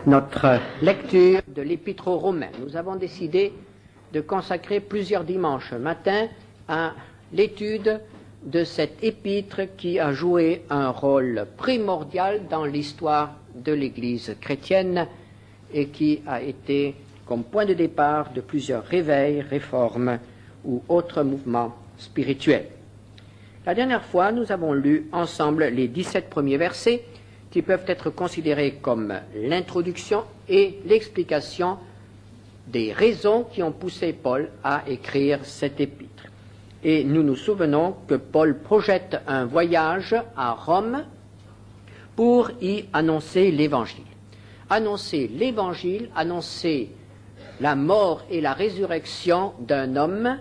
Notre lecture de l'Épître aux Romains. Nous avons décidé de consacrer plusieurs dimanches matin à l'étude de cette épître qui a joué un rôle primordial dans l'histoire de l'Église chrétienne et qui a été comme point de départ de plusieurs réveils, réformes ou autres mouvements spirituels. La dernière fois, nous avons lu ensemble les 17 premiers versets qui peuvent être considérés comme l'introduction et l'explication des raisons qui ont poussé Paul à écrire cette épître. Et nous nous souvenons que Paul projette un voyage à Rome pour y annoncer l'Évangile. Annoncer l'Évangile, annoncer la mort et la résurrection d'un homme,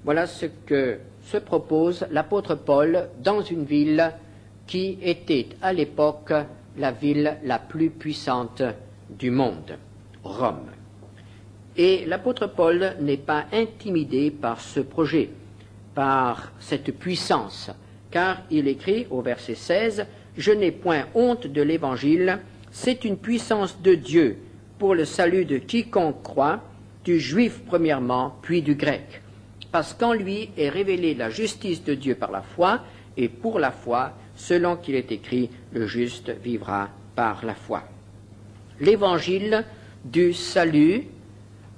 voilà ce que se propose l'apôtre Paul dans une ville qui était à l'époque la ville la plus puissante du monde, Rome. Et l'apôtre Paul n'est pas intimidé par ce projet, par cette puissance, car il écrit au verset 16 « Je n'ai point honte de l'Évangile, c'est une puissance de Dieu pour le salut de quiconque croit, du juif premièrement, puis du grec. Parce qu'en lui est révélée la justice de Dieu par la foi, et pour la foi, selon qu'il est écrit, le juste vivra par la foi. » L'évangile du salut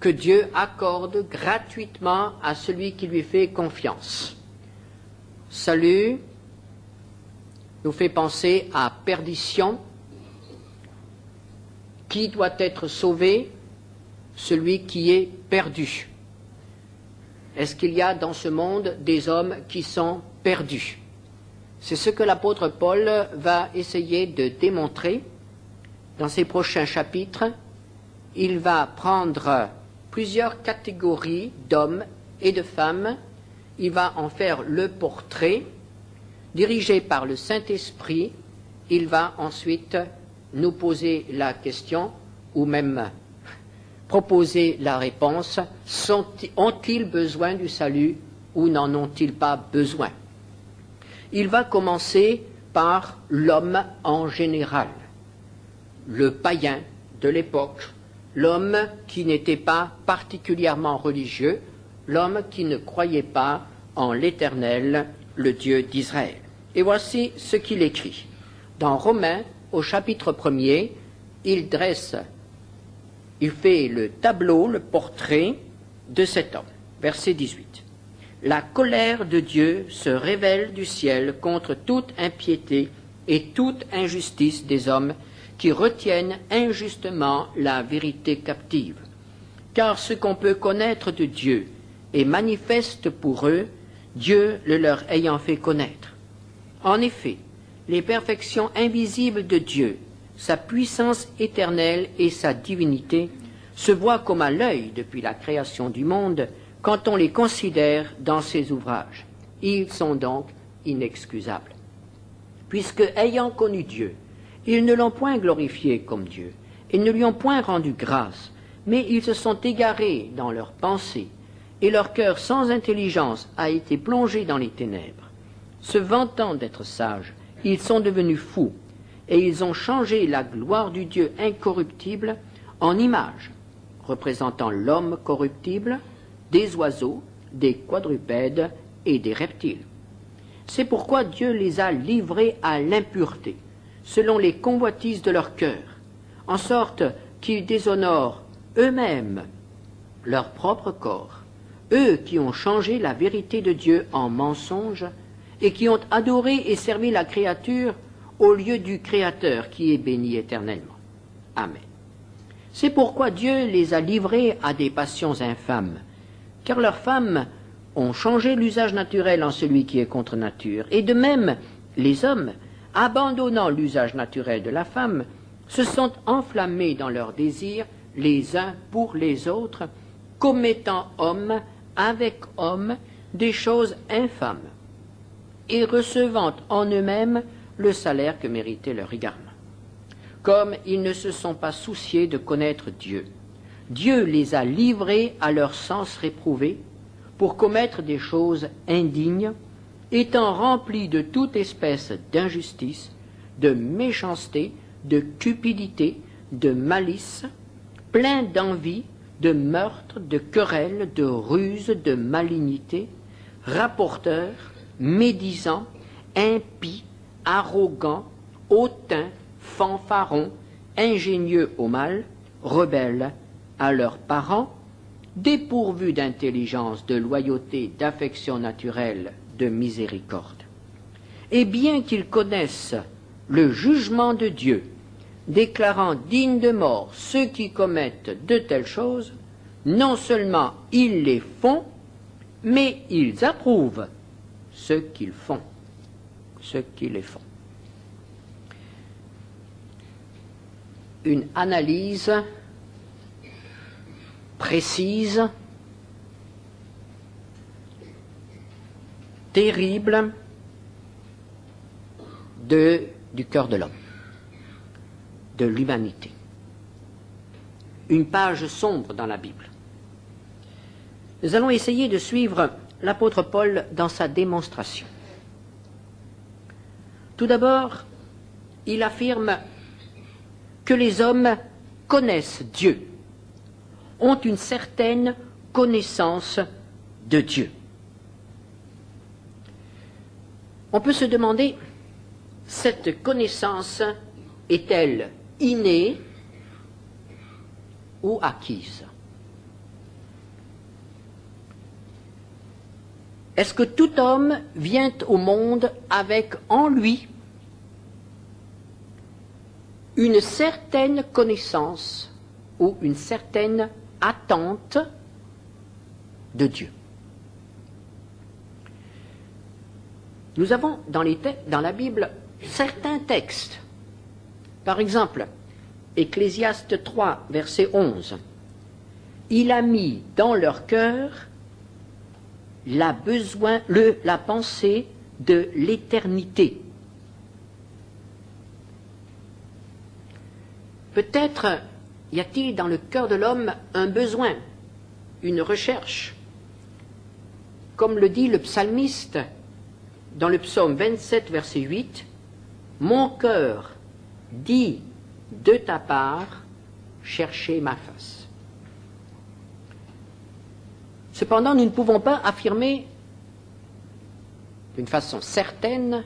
que Dieu accorde gratuitement à celui qui lui fait confiance. Salut nous fait penser à perdition. Qui doit être sauvé? Celui qui est perdu. Est-ce qu'il y a dans ce monde des hommes qui sont perdus? C'est ce que l'apôtre Paul va essayer de démontrer dans ses prochains chapitres. Il va prendre plusieurs catégories d'hommes et de femmes. Il va en faire le portrait. Dirigé par le Saint-Esprit, il va ensuite nous poser la question, ou même proposer la réponse, ont-ils besoin du salut ou n'en ont-ils pas besoin? Il va commencer par l'homme en général, le païen de l'époque, l'homme qui n'était pas particulièrement religieux, l'homme qui ne croyait pas en l'Éternel, le Dieu d'Israël. Et voici ce qu'il écrit. Dans Romains, au chapitre 1er, il fait le tableau, le portrait de cet homme. Verset 18. La colère de Dieu se révèle du ciel contre toute impiété et toute injustice des hommes qui retiennent injustement la vérité captive. Car ce qu'on peut connaître de Dieu est manifeste pour eux, Dieu le leur ayant fait connaître. En effet, les perfections invisibles de Dieu, sa puissance éternelle et sa divinité, se voient comme à l'œil depuis la création du monde, quand on les considère dans ses ouvrages. Ils sont donc inexcusables. Puisque, ayant connu Dieu, ils ne l'ont point glorifié comme Dieu, et ne lui ont point rendu grâce, mais ils se sont égarés dans leurs pensées, et leur cœur sans intelligence a été plongé dans les ténèbres. Se vantant d'être sages, ils sont devenus fous, et ils ont changé la gloire du Dieu incorruptible en image, représentant l'homme corruptible, des oiseaux, des quadrupèdes et des reptiles. C'est pourquoi Dieu les a livrés à l'impureté, selon les convoitises de leur cœur, en sorte qu'ils déshonorent eux-mêmes leur propre corps, eux qui ont changé la vérité de Dieu en mensonge et qui ont adoré et servi la créature au lieu du Créateur qui est béni éternellement. Amen. C'est pourquoi Dieu les a livrés à des passions infâmes, car leurs femmes ont changé l'usage naturel en celui qui est contre nature. Et de même, les hommes, abandonnant l'usage naturel de la femme, se sont enflammés dans leurs désirs les uns pour les autres, commettant homme avec homme des choses infâmes, et recevant en eux-mêmes le salaire que méritait leur égarement. Comme ils ne se sont pas souciés de connaître Dieu, Dieu les a livrés à leur sens réprouvé pour commettre des choses indignes, étant remplis de toute espèce d'injustice, de méchanceté, de cupidité, de malice, plein d'envie, de meurtre, de querelles, de ruses, de malignité, rapporteur, médisant, impie, arrogant, hautain, fanfaron, ingénieux au mal, rebelles à leurs parents, dépourvus d'intelligence, de loyauté, d'affection naturelle, de miséricorde. Et bien qu'ils connaissent le jugement de Dieu, déclarant dignes de mort ceux qui commettent de telles choses, non seulement ils les font, mais ils approuvent ceux qu'ils font, ceux qui les font. Une analyse précise, terrible du cœur de l'homme, de l'humanité. Une page sombre dans la Bible. Nous allons essayer de suivre l'apôtre Paul dans sa démonstration. Tout d'abord, il affirme que les hommes connaissent Dieu, ont une certaine connaissance de Dieu. On peut se demander, cette connaissance est-elle innée ou acquise? Est-ce que tout homme vient au monde avec en lui une certaine connaissance ou une certaine attente de Dieu? Nous avons dans la Bible certains textes. Par exemple, Ecclésiaste 3, verset 11. Il a mis dans leur cœur la pensée de l'éternité. Peut-être y a-t-il dans le cœur de l'homme un besoin, une recherche. Comme le dit le psalmiste dans le psaume 27, verset 8, « Mon cœur dit de ta part, cherchez ma face. » Cependant, nous ne pouvons pas affirmer d'une façon certaine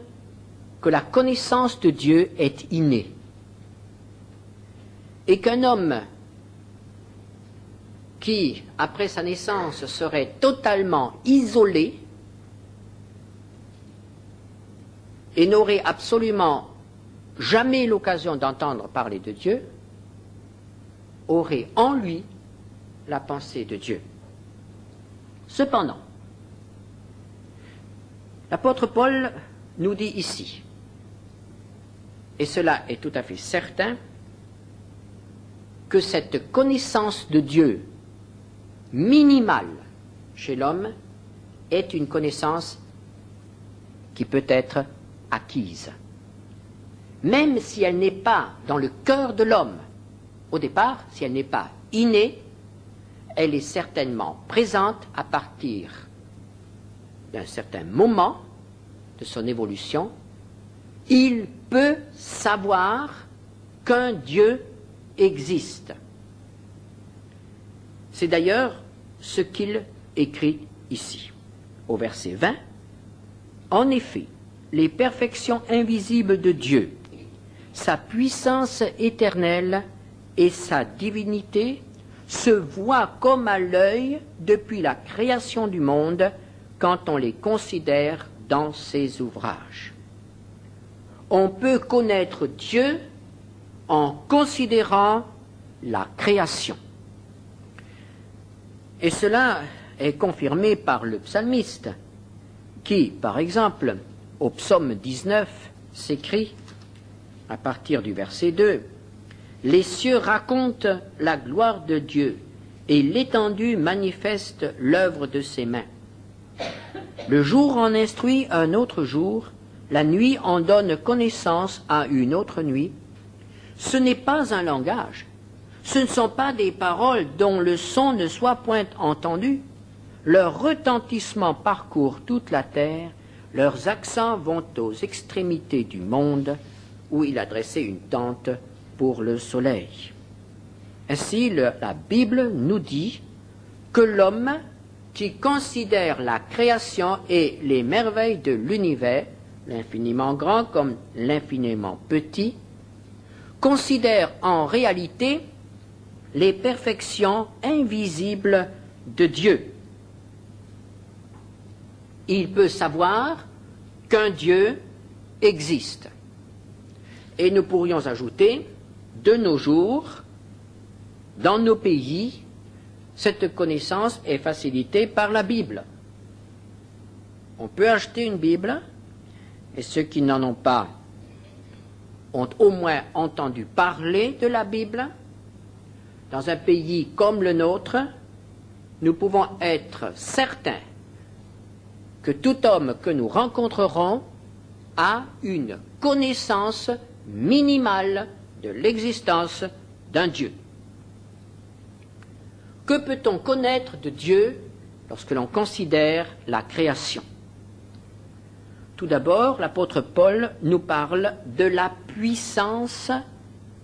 que la connaissance de Dieu est innée et qu'un homme qui, après sa naissance, serait totalement isolé et n'aurait absolument jamais l'occasion d'entendre parler de Dieu, aurait en lui la pensée de Dieu. Cependant, l'apôtre Paul nous dit ici, et cela est tout à fait certain, que cette connaissance de Dieu minimale chez l'homme est une connaissance qui peut être acquise. Même si elle n'est pas dans le cœur de l'homme, au départ, si elle n'est pas innée, elle est certainement présente à partir d'un certain moment de son évolution. Il peut savoir qu'un Dieu existe. C'est d'ailleurs ce qu'il écrit ici, au verset 20. En effet, les perfections invisibles de Dieu, sa puissance éternelle et sa divinité se voient comme à l'œil depuis la création du monde quand on les considère dans ses ouvrages. On peut connaître Dieu en considérant la création. Et cela est confirmé par le psalmiste qui, par exemple, au psaume 19, s'écrit, à partir du verset 2, « Les cieux racontent la gloire de Dieu, et l'étendue manifeste l'œuvre de ses mains. Le jour en instruit un autre jour, la nuit en donne connaissance à une autre nuit. Ce n'est pas un langage, ce ne sont pas des paroles dont le son ne soit point entendu. Leur retentissement parcourt toute la terre, leurs accents vont aux extrémités du monde, où il a dressé une tente pour le soleil. Ainsi, la Bible nous dit que l'homme qui considère la création et les merveilles de l'univers, l'infiniment grand comme l'infiniment petit, considère en réalité les perfections invisibles de Dieu. Il peut savoir qu'un Dieu existe. Et nous pourrions ajouter, de nos jours, dans nos pays, cette connaissance est facilitée par la Bible. On peut acheter une Bible, et ceux qui n'en ont pas ont au moins entendu parler de la Bible. Dans un pays comme le nôtre, nous pouvons être certains que tout homme que nous rencontrerons a une connaissance minimale de l'existence d'un Dieu. Que peut-on connaître de Dieu lorsque l'on considère la création? Tout d'abord, l'apôtre Paul nous parle de la puissance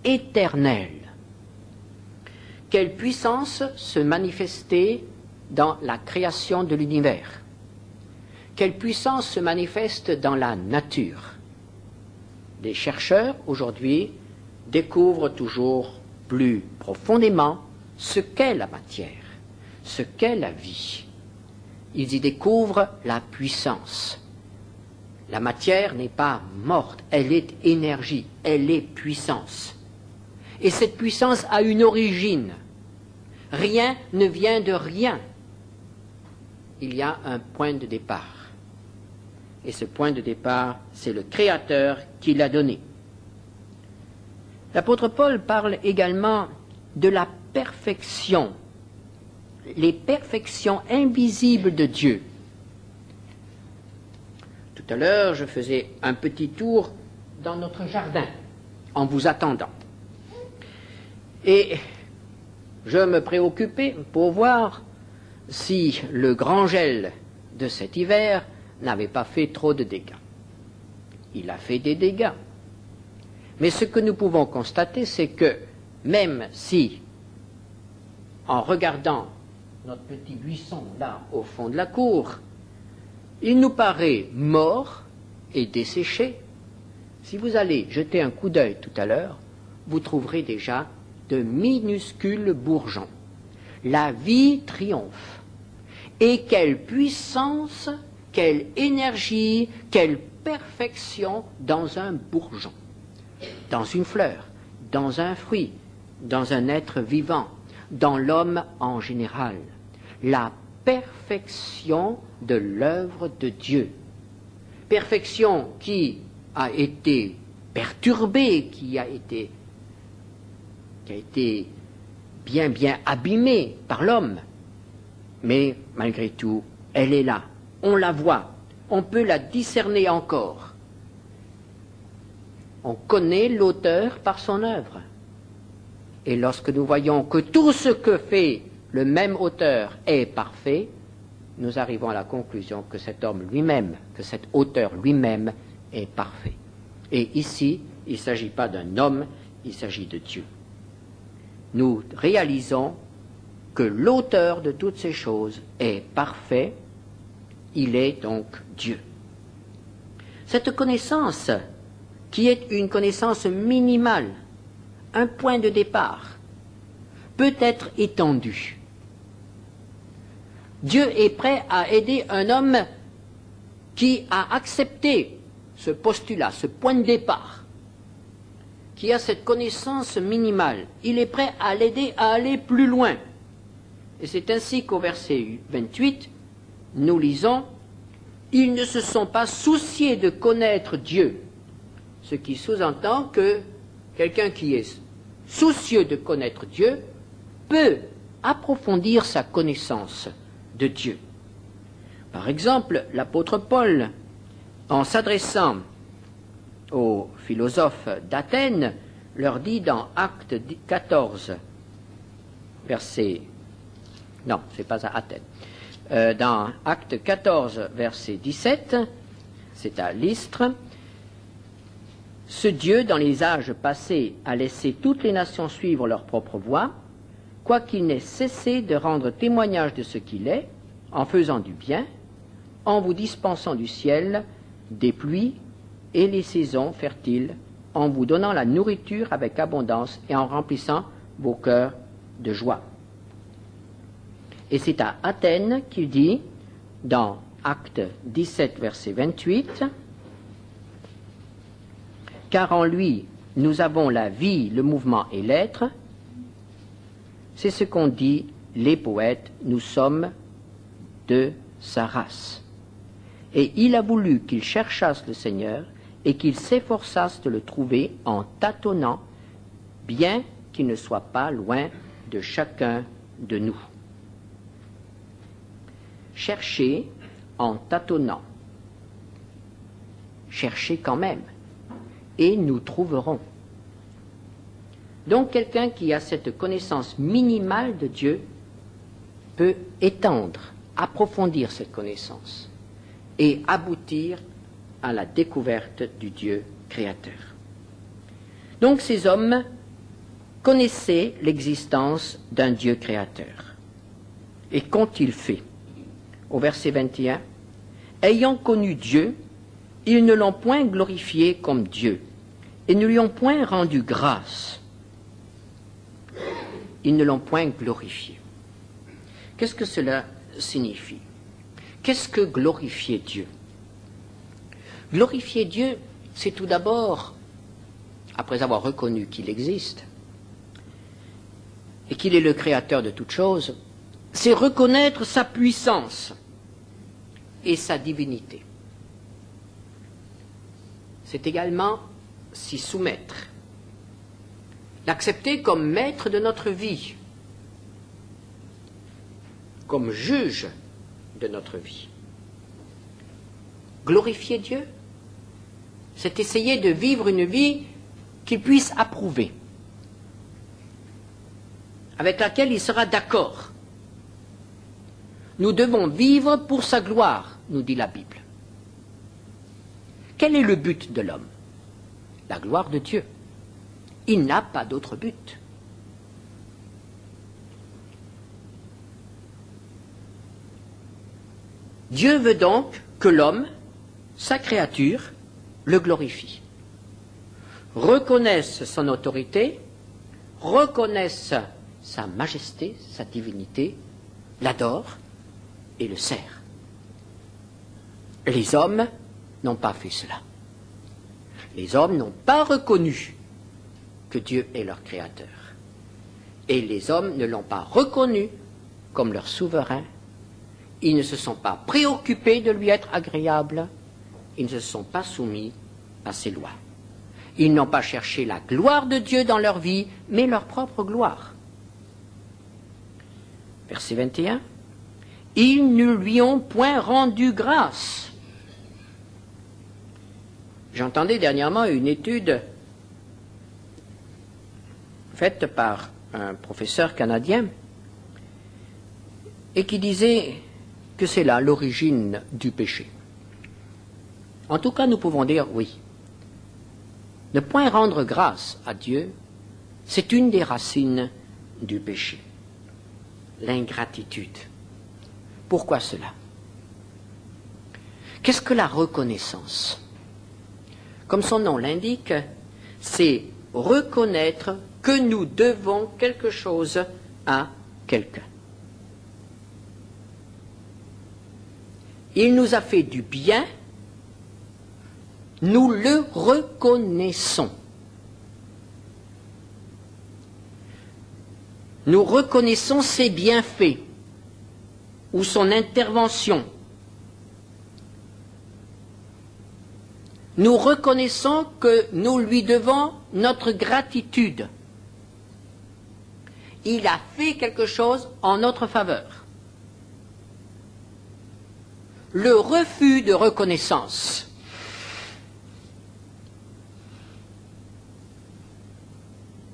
éternelle. Quelle puissance se manifestait dans la création de l'univers? Quelle puissance se manifeste dans la nature? Les chercheurs, aujourd'hui, découvrent toujours plus profondément ce qu'est la matière, ce qu'est la vie. Ils y découvrent la puissance. La matière n'est pas morte, elle est énergie, elle est puissance. Et cette puissance a une origine. Rien ne vient de rien. Il y a un point de départ. Et ce point de départ, c'est le Créateur qui l'a donné. L'apôtre Paul parle également de la perfection, les perfections invisibles de Dieu. Tout à l'heure, je faisais un petit tour dans notre jardin, en vous attendant. Et je me préoccupais pour voir si le grand gel de cet hiver n'avait pas fait trop de dégâts. Il a fait des dégâts. Mais ce que nous pouvons constater, c'est que même si, en regardant notre petit buisson là au fond de la cour, il nous paraît mort et desséché, si vous allez jeter un coup d'œil tout à l'heure, vous trouverez déjà de minuscules bourgeons. La vie triomphe. Et quelle puissance, quelle énergie, quelle perfection dans un bourgeon, dans une fleur, dans un fruit, dans un être vivant, dans l'homme en général. La perfection de l'œuvre de Dieu. Perfection qui a été perturbée, qui a été bien abîmée par l'homme. Mais malgré tout, elle est là. On la voit. On peut la discerner encore. On connaît l'auteur par son œuvre. Et lorsque nous voyons que tout ce que fait le même auteur est parfait, nous arrivons à la conclusion que cet homme lui-même, que cet auteur lui-même est parfait. Et ici, il ne s'agit pas d'un homme, il s'agit de Dieu. Nous réalisons que l'auteur de toutes ces choses est parfait, il est donc Dieu. Cette connaissance, qui est une connaissance minimale, un point de départ, peut être étendue. Dieu est prêt à aider un homme qui a accepté ce postulat, ce point de départ, qui a cette connaissance minimale. Il est prêt à l'aider à aller plus loin. Et c'est ainsi qu'au verset 28, nous lisons « Ils ne se sont pas souciés de connaître Dieu », ce qui sous-entend que quelqu'un qui est soucieux de connaître Dieu peut approfondir sa connaissance de Dieu. Par exemple, l'apôtre Paul, en s'adressant aux philosophes d'Athènes, leur dit dans Acte 14, verset... Non, ce n'est pas à Athènes. Dans Acte 14, verset 17, c'est à Lystre, Ce Dieu, dans les âges passés, a laissé toutes les nations suivre leur propre voie, quoiqu'il n'ait cessé de rendre témoignage de ce qu'il est, en faisant du bien, en vous dispensant du ciel des pluies et les saisons fertiles, en vous donnant la nourriture avec abondance et en remplissant vos cœurs de joie. Et c'est à Athènes qu'il dit, dans Actes 17, verset 28, « Car en lui, nous avons la vie, le mouvement et l'être. » C'est ce qu'ont dit les poètes, nous sommes de sa race. Et il a voulu qu'ils cherchassent le Seigneur et qu'ils s'efforçassent de le trouver en tâtonnant, bien qu'il ne soit pas loin de chacun de nous. Cherchez en tâtonnant. Cherchez quand même, et nous trouverons. Donc quelqu'un qui a cette connaissance minimale de Dieu peut étendre, approfondir cette connaissance et aboutir à la découverte du Dieu créateur. Donc ces hommes connaissaient l'existence d'un Dieu créateur. Et qu'ont-ils fait? Au verset 21, « Ayant connu Dieu, ils ne l'ont point glorifié comme Dieu, et ne lui ont point rendu grâce. » Ils ne l'ont point glorifié. Qu'est-ce que cela signifie? Qu'est-ce que glorifier Dieu? Glorifier Dieu, c'est tout d'abord, après avoir reconnu qu'il existe et qu'il est le créateur de toutes choses, c'est reconnaître sa puissance et sa divinité. C'est également s'y soumettre, l'accepter comme maître de notre vie, comme juge de notre vie. Glorifier Dieu, c'est essayer de vivre une vie qu'il puisse approuver, avec laquelle il sera d'accord. Nous devons vivre pour sa gloire, nous dit la Bible. Quel est le but de l'homme? La gloire de Dieu. Il n'a pas d'autre but. Dieu veut donc que l'homme, sa créature, le glorifie. Reconnaisse son autorité, reconnaisse sa majesté, sa divinité, l'adore et le sert. Les hommes n'ont pas fait cela. Les hommes n'ont pas reconnu que Dieu est leur créateur. Et les hommes ne l'ont pas reconnu comme leur souverain. Ils ne se sont pas préoccupés de lui être agréables. Ils ne se sont pas soumis à ses lois. Ils n'ont pas cherché la gloire de Dieu dans leur vie, mais leur propre gloire. Verset 21. Ils ne lui ont point rendu grâce. J'entendais dernièrement une étude faite par un professeur canadien et qui disait que c'est là l'origine du péché. En tout cas, nous pouvons dire oui. Ne point rendre grâce à Dieu, c'est une des racines du péché. L'ingratitude. Pourquoi cela? Qu'est-ce que la reconnaissance? Comme son nom l'indique, c'est reconnaître que nous devons quelque chose à quelqu'un. Il nous a fait du bien, nous le reconnaissons. Nous reconnaissons ses bienfaits ou son intervention. Nous reconnaissons que nous lui devons notre gratitude. Il a fait quelque chose en notre faveur. Le refus de reconnaissance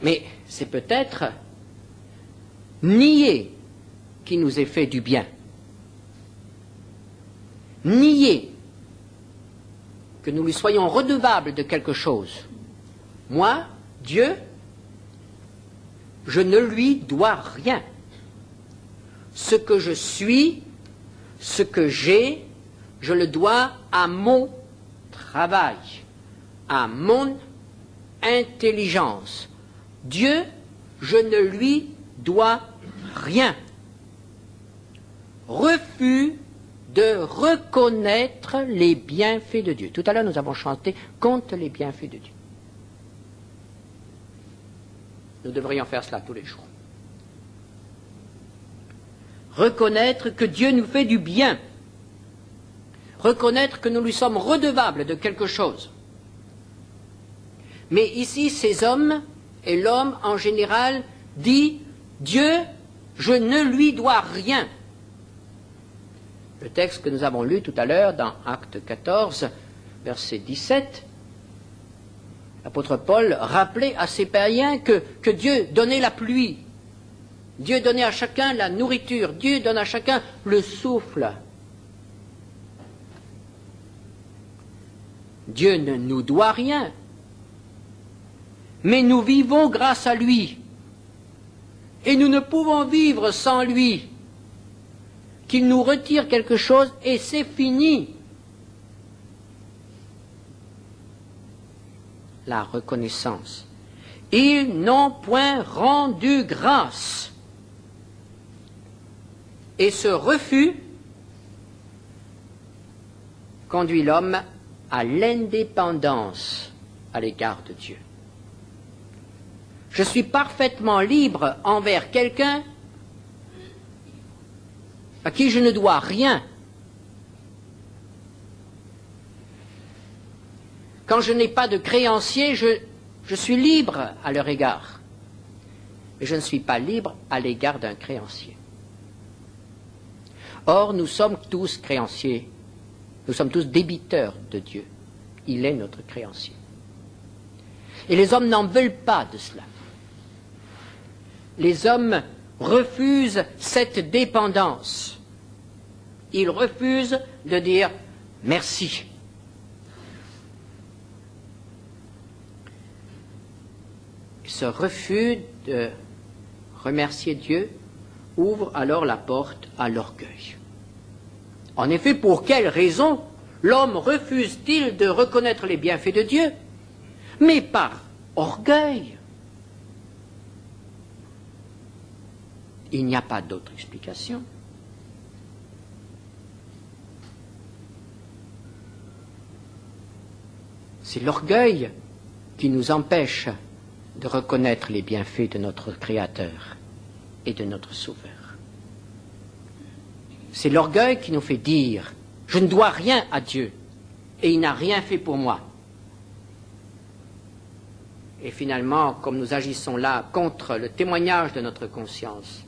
mais c'est peut-être nier qu'il nous ait fait du bien. Nier que nous lui soyons redevables de quelque chose. Moi, Dieu, je ne lui dois rien. Ce que je suis, ce que j'ai, je le dois à mon travail, à mon intelligence. Dieu, je ne lui dois rien. Refus de reconnaître les bienfaits de Dieu. Tout à l'heure, nous avons chanté « Compte les bienfaits de Dieu ». Nous devrions faire cela tous les jours. Reconnaître que Dieu nous fait du bien. Reconnaître que nous lui sommes redevables de quelque chose. Mais ici, ces hommes, et l'homme en général, dit « Dieu, je ne lui dois rien ». Le texte que nous avons lu tout à l'heure dans Acte 14, verset 17, l'apôtre Paul rappelait à ces païens que Dieu donnait la pluie, Dieu donnait à chacun la nourriture, Dieu donne à chacun le souffle. Dieu ne nous doit rien, mais nous vivons grâce à lui, et nous ne pouvons vivre sans lui. Qu'il nous retire quelque chose et c'est fini. La reconnaissance. Ils n'ont point rendu grâce. Et ce refus conduit l'homme à l'indépendance à l'égard de Dieu. Je suis parfaitement libre envers quelqu'un à qui je ne dois rien. Quand je n'ai pas de créanciers, je suis libre à leur égard. Mais je ne suis pas libre à l'égard d'un créancier. Or, nous sommes tous créanciers. Nous sommes tous débiteurs de Dieu. Il est notre créancier. Et les hommes n'en veulent pas de cela. Les hommes refusent cette dépendance. Ils refusent de dire merci. Ce refus de remercier Dieu ouvre alors la porte à l'orgueil. En effet, pour quelle raison l'homme refuse-t-il de reconnaître les bienfaits de Dieu? Mais par orgueil. Il n'y a pas d'autre explication. C'est l'orgueil qui nous empêche de reconnaître les bienfaits de notre Créateur et de notre Sauveur. C'est l'orgueil qui nous fait dire « Je ne dois rien à Dieu et il n'a rien fait pour moi ». Et finalement, comme nous agissons là contre le témoignage de notre conscience,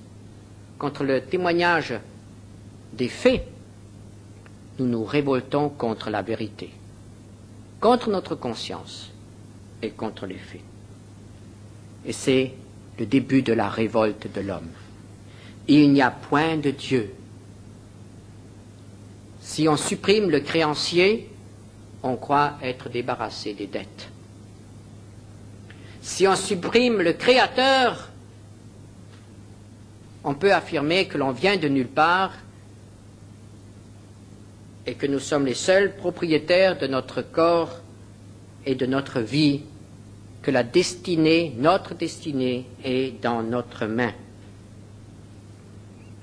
contre le témoignage des faits, nous nous révoltons contre la vérité, contre notre conscience et contre les faits. Et c'est le début de la révolte de l'homme. Il n'y a point de Dieu. Si on supprime le créancier, on croit être débarrassé des dettes. Si on supprime le Créateur, on peut affirmer que l'on vient de nulle part et que nous sommes les seuls propriétaires de notre corps et de notre vie, que la destinée, notre destinée, est dans notre main.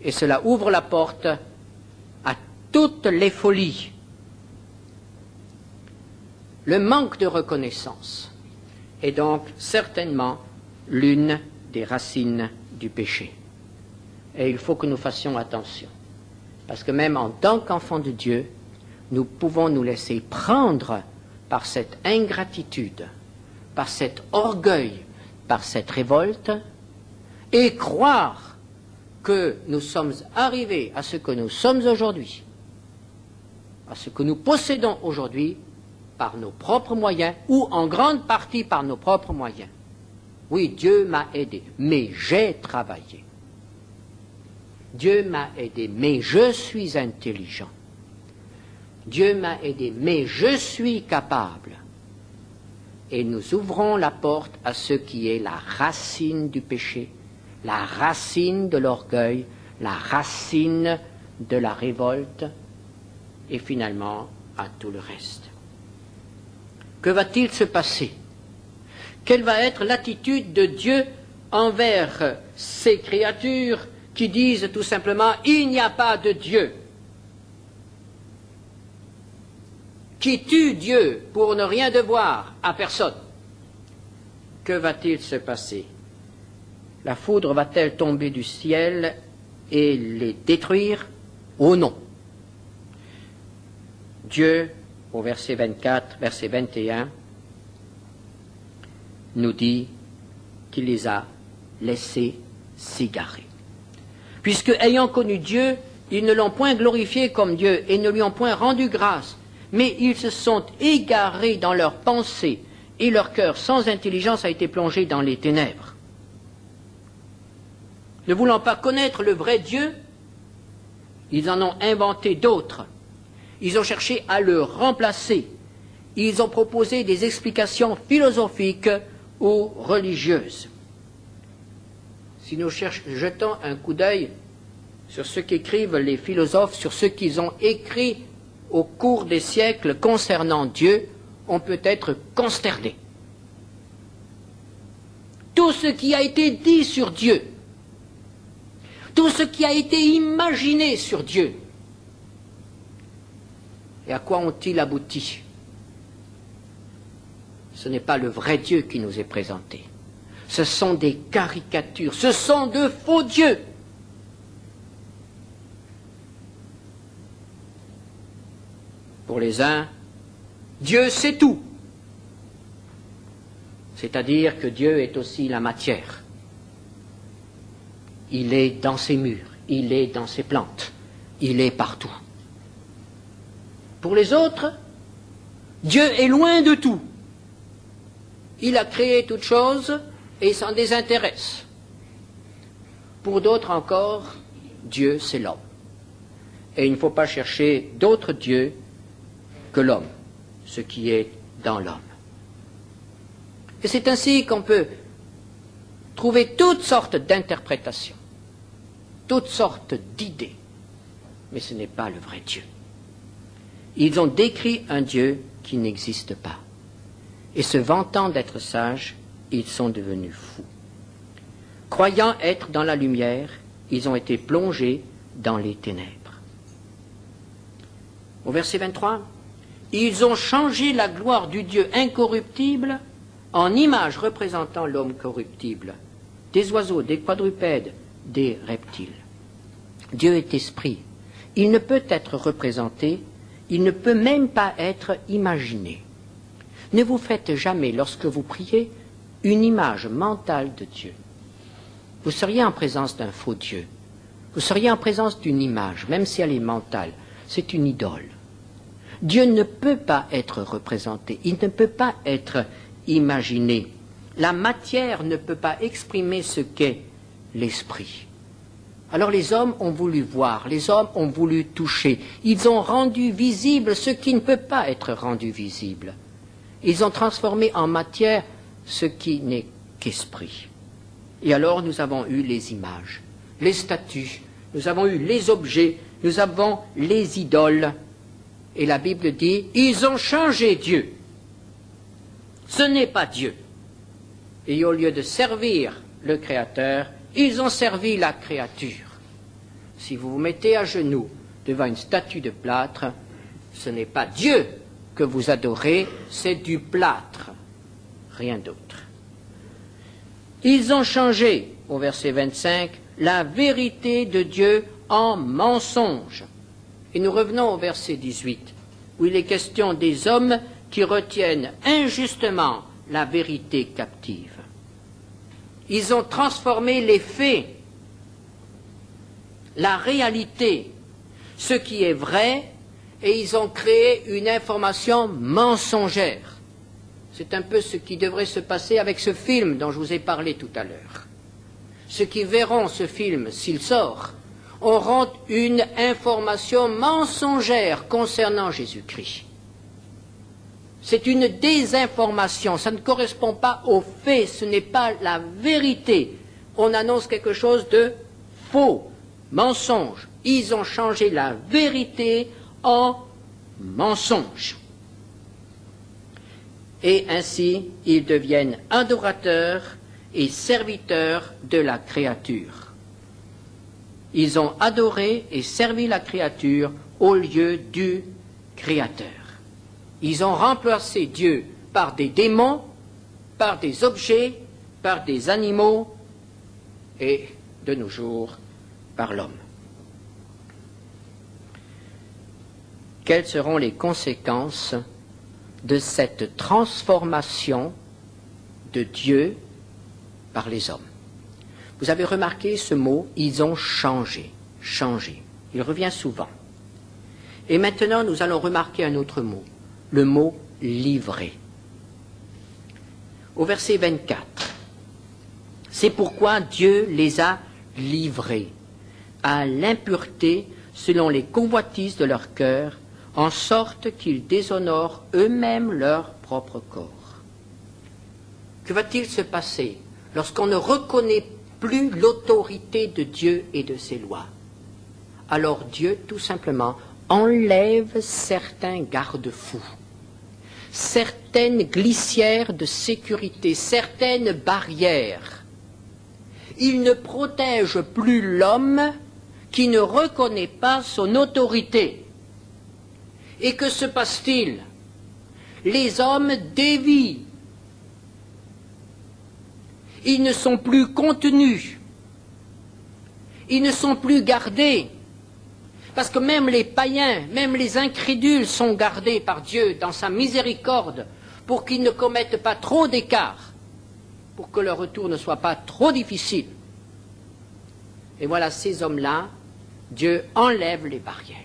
Et cela ouvre la porte à toutes les folies. Le manque de reconnaissance est donc certainement l'une des racines du péché. Et il faut que nous fassions attention. Parce que même en tant qu'enfants de Dieu, nous pouvons nous laisser prendre par cette ingratitude, par cet orgueil, par cette révolte, et croire que nous sommes arrivés à ce que nous sommes aujourd'hui, à ce que nous possédons aujourd'hui, par nos propres moyens, ou en grande partie par nos propres moyens. Oui, Dieu m'a aidé, mais j'ai travaillé. Dieu m'a aidé, mais je suis intelligent. Dieu m'a aidé, mais je suis capable. et nous ouvrons la porte à ce qui est la racine du péché, la racine de l'orgueil, la racine de la révolte et finalement à tout le reste. Que va-t-il se passer? Quelle va être l'attitude de Dieu envers ces créatures qui disent tout simplement « Il n'y a pas de Dieu », qui tuent Dieu pour ne rien devoir à personne? Que va-t-il se passer? La foudre va-t-elle tomber du ciel et les détruire? Oh non! Dieu, au verset 24, verset 21, nous dit qu'il les a laissés s'égarer. Puisque, ayant connu Dieu, ils ne l'ont point glorifié comme Dieu et ne lui ont point rendu grâce, mais ils se sont égarés dans leurs pensées et leur cœur sans intelligence a été plongé dans les ténèbres. Ne voulant pas connaître le vrai Dieu, ils en ont inventé d'autres. Ils ont cherché à le remplacer. Ils ont proposé des explications philosophiques ou religieuses. Si nous jetons un coup d'œil sur ce qu'écrivent les philosophes, sur ce qu'ils ont écrit au cours des siècles concernant Dieu, on peut être consterné. Tout ce qui a été dit sur Dieu, tout ce qui a été imaginé sur Dieu, et à quoi ont-ils abouti? Ce n'est pas le vrai Dieu qui nous est présenté. Ce sont des caricatures, ce sont de faux dieux. Pour les uns, Dieu c'est tout. C'est-à-dire que Dieu est aussi la matière. Il est dans ses murs, il est dans ses plantes, il est partout. Pour les autres, Dieu est loin de tout. Il a créé toutes choses et il s'en désintéresse. Pour d'autres encore, Dieu c'est l'homme. Et il ne faut pas chercher d'autre Dieu que l'homme, ce qui est dans l'homme. Et c'est ainsi qu'on peut trouver toutes sortes d'interprétations, toutes sortes d'idées, mais ce n'est pas le vrai Dieu. Ils ont décrit un Dieu qui n'existe pas. Et se vantant d'être sages, ils sont devenus fous. Croyant être dans la lumière, ils ont été plongés dans les ténèbres. Au verset 23, ils ont changé la gloire du Dieu incorruptible en image représentant l'homme corruptible, des oiseaux, des quadrupèdes, des reptiles. Dieu est esprit. Il ne peut être représenté, il ne peut même pas être imaginé. Ne vous faites jamais, lorsque vous priez, une image mentale de Dieu. Vous seriez en présence d'un faux Dieu. Vous seriez en présence d'une image, même si elle est mentale. C'est une idole. Dieu ne peut pas être représenté, il ne peut pas être imaginé. La matière ne peut pas exprimer ce qu'est l'esprit. Alors les hommes ont voulu voir, les hommes ont voulu toucher. Ils ont rendu visible ce qui ne peut pas être rendu visible. Ils ont transformé en matière ce qui n'est qu'esprit. Et alors nous avons eu les images, les statues, nous avons eu les objets, nous avons les idoles. Et la Bible dit, ils ont changé Dieu. Ce n'est pas Dieu. Et au lieu de servir le Créateur, ils ont servi la créature. Si vous vous mettez à genoux devant une statue de plâtre, ce n'est pas Dieu que vous adorez, c'est du plâtre, rien d'autre. Ils ont changé, au verset 25, la vérité de Dieu en mensonge. Et nous revenons au verset 18, où il est question des hommes qui retiennent injustement la vérité captive. Ils ont transformé les faits, la réalité, ce qui est vrai, et ils ont créé une information mensongère. C'est un peu ce qui devrait se passer avec ce film dont je vous ai parlé tout à l'heure. Ceux qui verront ce film, s'il sort, auront une information mensongère concernant Jésus-Christ. C'est une désinformation, ça ne correspond pas aux faits, ce n'est pas la vérité. On annonce quelque chose de faux, mensonge. Ils ont changé la vérité en mensonge. Et ainsi, ils deviennent adorateurs et serviteurs de la créature. Ils ont adoré et servi la créature au lieu du Créateur. Ils ont remplacé Dieu par des démons, par des objets, par des animaux et, de nos jours, par l'homme. Quelles seront les conséquences de cette transformation de Dieu par les hommes? Vous avez remarqué ce mot, ils ont changé, changé. Il revient souvent. Et maintenant, nous allons remarquer un autre mot, le mot livré. Au verset 24, c'est pourquoi Dieu les a livrés à l'impureté selon les convoitises de leur cœur, en sorte qu'ils déshonorent eux-mêmes leur propre corps. Que va-t-il se passer lorsqu'on ne reconnaît plus l'autorité de Dieu et de ses lois? Alors Dieu, tout simplement, enlève certains garde-fous, certaines glissières de sécurité, certaines barrières. Il ne protège plus l'homme qui ne reconnaît pas son autorité. Et que se passe-t-il? Les hommes dévient. Ils ne sont plus contenus. Ils ne sont plus gardés. Parce que même les païens, même les incrédules sont gardés par Dieu dans sa miséricorde pour qu'ils ne commettent pas trop d'écart, pour que leur retour ne soit pas trop difficile. Et voilà, ces hommes-là, Dieu enlève les barrières.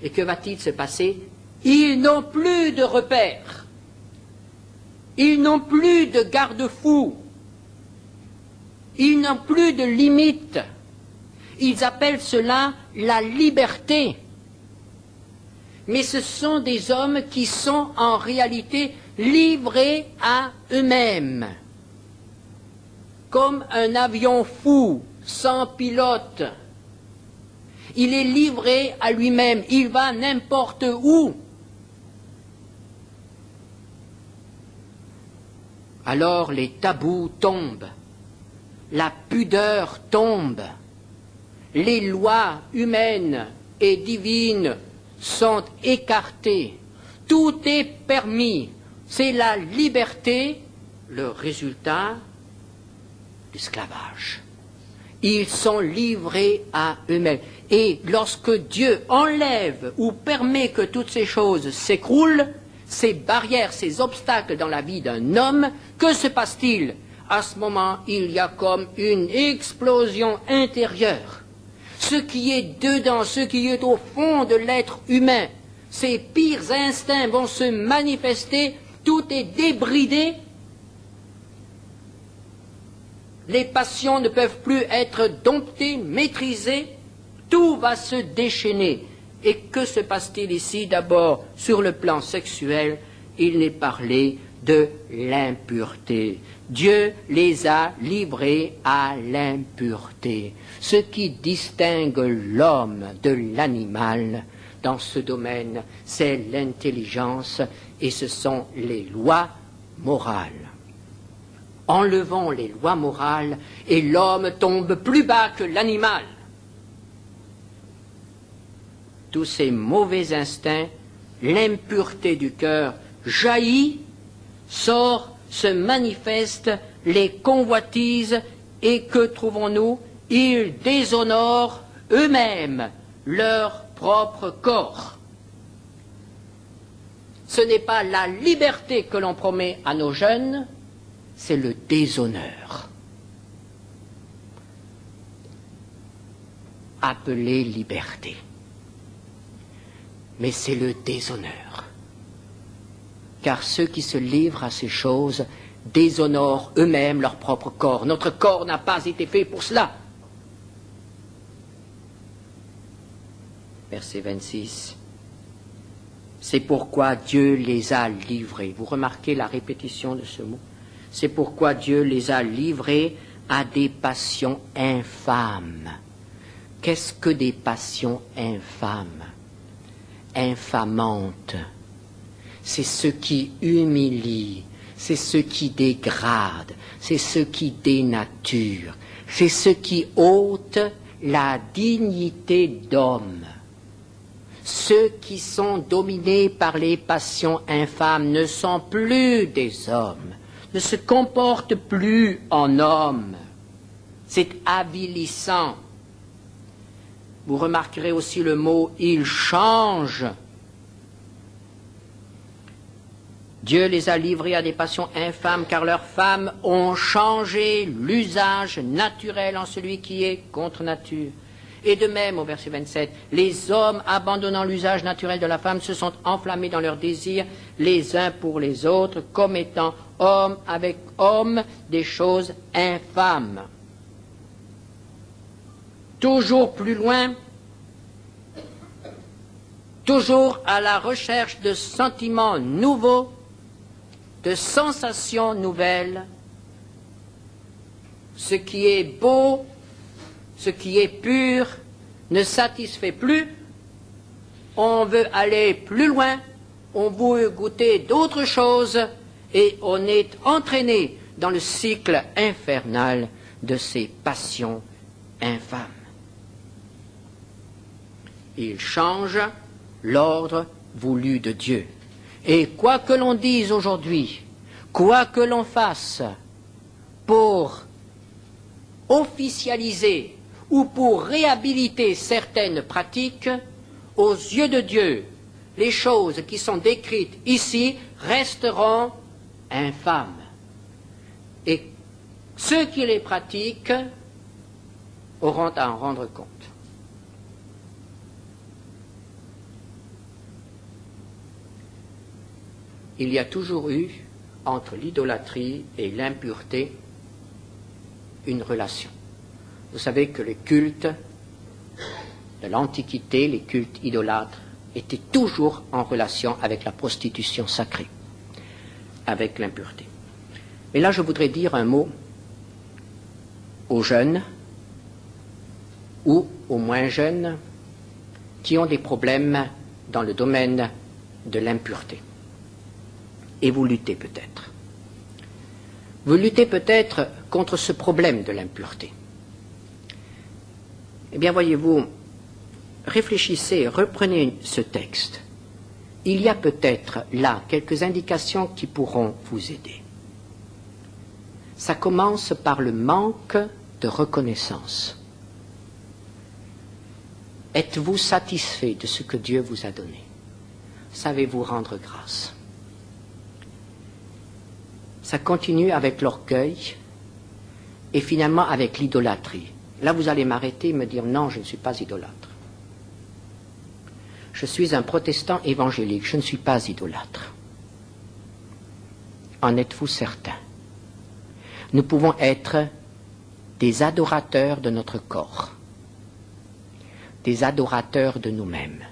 Et que va-t-il se passer? Ils n'ont plus de repères. Ils n'ont plus de garde-fous. Ils n'ont plus de limites. Ils appellent cela la liberté. Mais ce sont des hommes qui sont en réalité livrés à eux-mêmes. Comme un avion fou, sans pilote. Il est livré à lui-même, il va n'importe où. Alors les tabous tombent, la pudeur tombe, les lois humaines et divines sont écartées, tout est permis, c'est la liberté, le résultat, l'esclavage. Ils sont livrés à eux-mêmes. Et lorsque Dieu enlève ou permet que toutes ces choses s'écroulent, ces barrières, ces obstacles dans la vie d'un homme, que se passe-t-il? À ce moment, il y a comme une explosion intérieure. Ce qui est dedans, ce qui est au fond de l'être humain, ces pires instincts vont se manifester, tout est débridé. Les passions ne peuvent plus être domptées, maîtrisées, tout va se déchaîner. Et que se passe-t-il ici? D'abord, sur le plan sexuel, il n'est parlé de l'impureté. Dieu les a livrés à l'impureté. Ce qui distingue l'homme de l'animal dans ce domaine, c'est l'intelligence et ce sont les lois morales. Enlevons les lois morales et l'homme tombe plus bas que l'animal. Tous ces mauvais instincts, l'impureté du cœur jaillit, sort, se manifeste, les convoitises, et que trouvons-nous? Ils déshonorent eux-mêmes leur propre corps. Ce n'est pas la liberté que l'on promet à nos jeunes, c'est le déshonneur. Appelé liberté. Mais c'est le déshonneur. Car ceux qui se livrent à ces choses déshonorent eux-mêmes leur propre corps. Notre corps n'a pas été fait pour cela. Verset 26. C'est pourquoi Dieu les a livrés. Vous remarquez la répétition de ce mot? C'est pourquoi Dieu les a livrés à des passions infâmes. Qu'est-ce que des passions infâmes? Infamantes. C'est ce qui humilie, c'est ce qui dégrade, c'est ce qui dénature, c'est ce qui ôte la dignité d'homme. Ceux qui sont dominés par les passions infâmes ne sont plus des hommes, ne se comportent plus en hommes. C'est avilissant. Vous remarquerez aussi le mot « ils changent ». Dieu les a livrés à des passions infâmes, car leurs femmes ont changé l'usage naturel en celui qui est contre nature. Et de même, au verset 27, les hommes, abandonnant l'usage naturel de la femme, se sont enflammés dans leurs désirs les uns pour les autres, comme étant homme avec homme, des choses infâmes. Toujours plus loin, toujours à la recherche de sentiments nouveaux, de sensations nouvelles. Ce qui est beau, ce qui est pur, ne satisfait plus. On veut aller plus loin, on veut goûter d'autres choses, et on est entraîné dans le cycle infernal de ces passions infâmes. Il change l'ordre voulu de Dieu. Et quoi que l'on dise aujourd'hui, quoi que l'on fasse pour officialiser ou pour réhabiliter certaines pratiques, aux yeux de Dieu, les choses qui sont décrites ici resteront infâmes. Et ceux qui les pratiquent auront à en rendre compte. Il y a toujours eu, entre l'idolâtrie et l'impureté, une relation. Vous savez que les cultes de l'Antiquité, les cultes idolâtres, étaient toujours en relation avec la prostitution sacrée, avec l'impureté. Mais là, je voudrais dire un mot aux jeunes ou aux moins jeunes qui ont des problèmes dans le domaine de l'impureté. Et vous luttez peut-être. Vous luttez peut-être contre ce problème de l'impureté. Eh bien, voyez-vous, réfléchissez, reprenez ce texte. Il y a peut-être là quelques indications qui pourront vous aider. Ça commence par le manque de reconnaissance. Êtes-vous satisfait de ce que Dieu vous a donné? Savez-vous rendre grâce? Ça continue avec l'orgueil et finalement avec l'idolâtrie. Là, vous allez m'arrêter et me dire, non, je ne suis pas idolâtre. Je suis un protestant évangélique, je ne suis pas idolâtre. En êtes-vous certain? Nous pouvons être des adorateurs de notre corps, des adorateurs de nous-mêmes.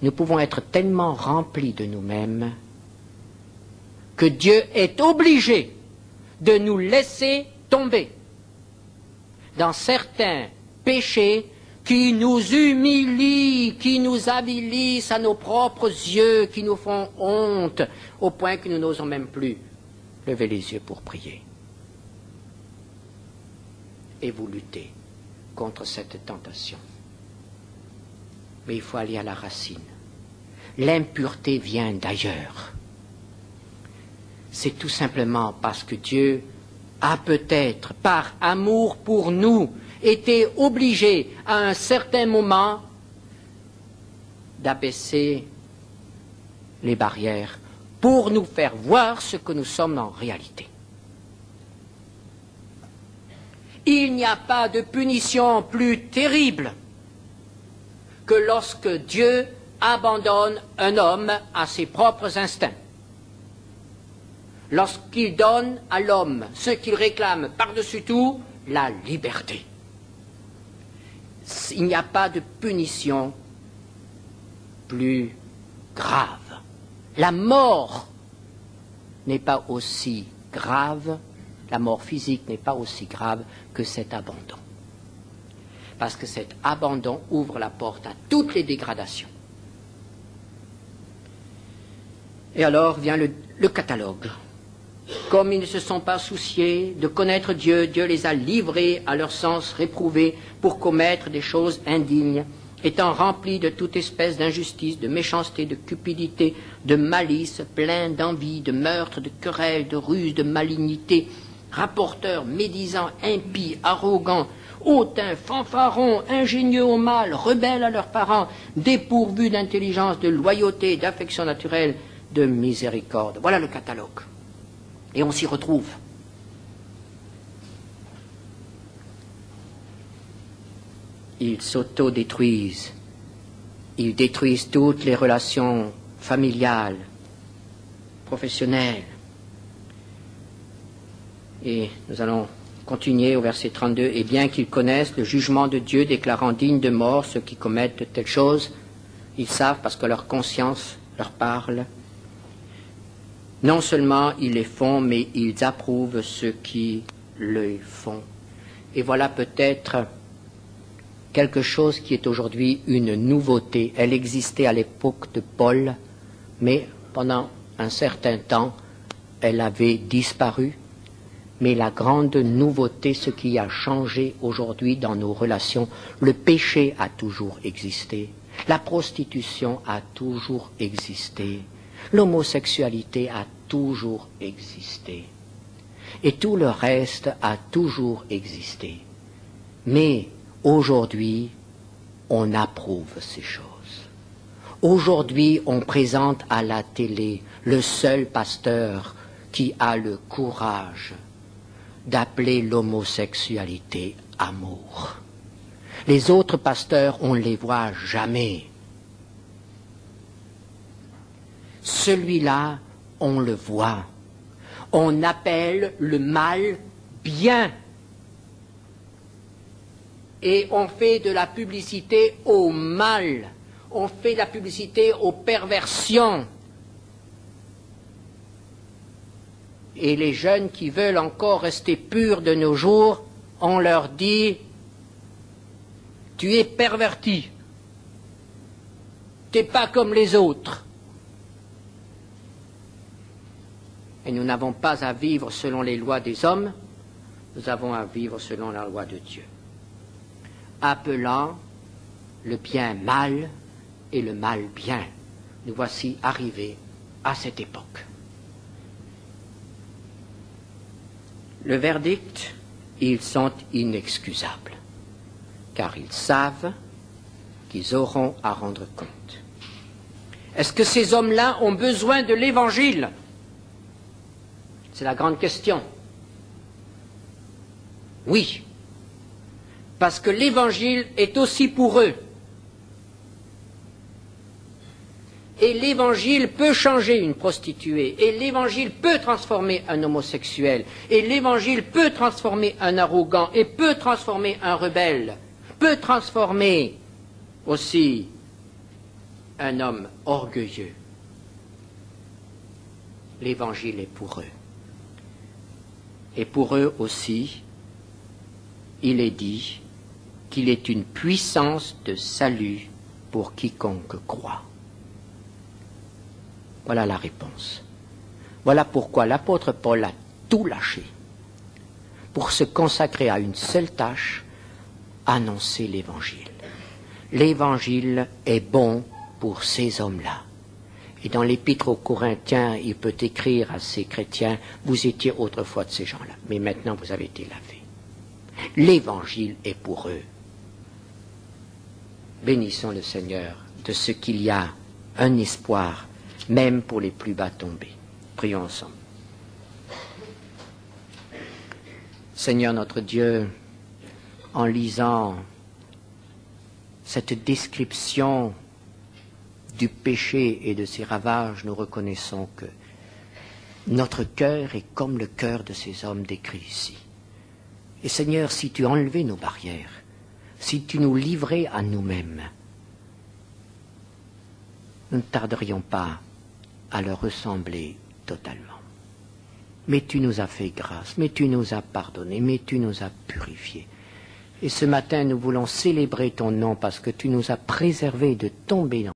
Nous pouvons être tellement remplis de nous-mêmes que Dieu est obligé de nous laisser tomber dans certains péchés qui nous humilient, qui nous avilissent à nos propres yeux, qui nous font honte, au point que nous n'osons même plus lever les yeux pour prier. Et vous luttez contre cette tentation. Mais il faut aller à la racine. L'impureté vient d'ailleurs. C'est tout simplement parce que Dieu a peut-être, par amour pour nous, été obligé à un certain moment d'abaisser les barrières pour nous faire voir ce que nous sommes en réalité. Il n'y a pas de punition plus terrible que lorsque Dieu abandonne un homme à ses propres instincts. Lorsqu'il donne à l'homme ce qu'il réclame par-dessus tout, la liberté. Il n'y a pas de punition plus grave. La mort n'est pas aussi grave, la mort physique n'est pas aussi grave que cet abandon. Parce que cet abandon ouvre la porte à toutes les dégradations. Et alors vient le catalogue. Comme ils ne se sont pas souciés de connaître Dieu, Dieu les a livrés à leur sens réprouvé pour commettre des choses indignes, étant remplis de toute espèce d'injustice, de méchanceté, de cupidité, de malice, pleins d'envie, de meurtre, de querelle, de ruse, de malignité, rapporteurs, médisants, impies, arrogants, hautains, fanfarons, ingénieux au mal, rebelles à leurs parents, dépourvus d'intelligence, de loyauté, d'affection naturelle, de miséricorde. Voilà le catalogue. Et on s'y retrouve. Ils s'autodétruisent. Ils détruisent toutes les relations familiales, professionnelles. Et nous allons continuer au verset 32. Et bien qu'ils connaissent le jugement de Dieu déclarant dignes de mort ceux qui commettent de telles choses, ils savent parce que leur conscience leur parle. Non seulement ils les font, mais ils approuvent ceux qui le font. Et voilà peut-être quelque chose qui est aujourd'hui une nouveauté. Elle existait à l'époque de Paul, mais pendant un certain temps, elle avait disparu. Mais la grande nouveauté, ce qui a changé aujourd'hui dans nos relations, le péché a toujours existé, la prostitution a toujours existé, l'homosexualité a toujours existé, et tout le reste a toujours existé. Mais aujourd'hui, on approuve ces choses. Aujourd'hui, on présente à la télé le seul pasteur qui a le courage d'appeler l'homosexualité amour. Les autres pasteurs, on ne les voit jamais. Celui-là, on le voit. On appelle le mal bien. Et on fait de la publicité au mal. On fait de la publicité aux perversions. Et les jeunes qui veulent encore rester purs de nos jours, on leur dit « Tu es perverti. Tu n'es pas comme les autres. » Et nous n'avons pas à vivre selon les lois des hommes, nous avons à vivre selon la loi de Dieu. Appelant le bien mal et le mal bien. Nous voici arrivés à cette époque. Le verdict, ils sont inexcusables, car ils savent qu'ils auront à rendre compte. Est-ce que ces hommes-là ont besoin de l'Évangile? C'est la grande question. Oui, parce que l'Évangile est aussi pour eux. Et l'Évangile peut changer une prostituée, et l'Évangile peut transformer un homosexuel, et l'Évangile peut transformer un arrogant, et peut transformer un rebelle, peut transformer aussi un homme orgueilleux. L'Évangile est pour eux. Et pour eux aussi, il est dit qu'il est une puissance de salut pour quiconque croit. Voilà la réponse. Voilà pourquoi l'apôtre Paul a tout lâché pour se consacrer à une seule tâche, annoncer l'Évangile. L'Évangile est bon pour ces hommes-là. Et dans l'Épître aux Corinthiens, il peut écrire à ces chrétiens, vous étiez autrefois de ces gens-là, mais maintenant vous avez été lavés. L'Évangile est pour eux. Bénissons le Seigneur de ce qu'il y a un espoir, même pour les plus bas tombés. Prions ensemble. Seigneur notre Dieu, en lisant cette description du péché et de ses ravages, nous reconnaissons que notre cœur est comme le cœur de ces hommes décrits ici. Et Seigneur, si tu enlevais nos barrières, si tu nous livrais à nous-mêmes, nous ne tarderions pas à leur ressembler totalement. Mais tu nous as fait grâce, mais tu nous as pardonné, mais tu nous as purifiés. Et ce matin, nous voulons célébrer ton nom parce que tu nous as préservés de tomber dans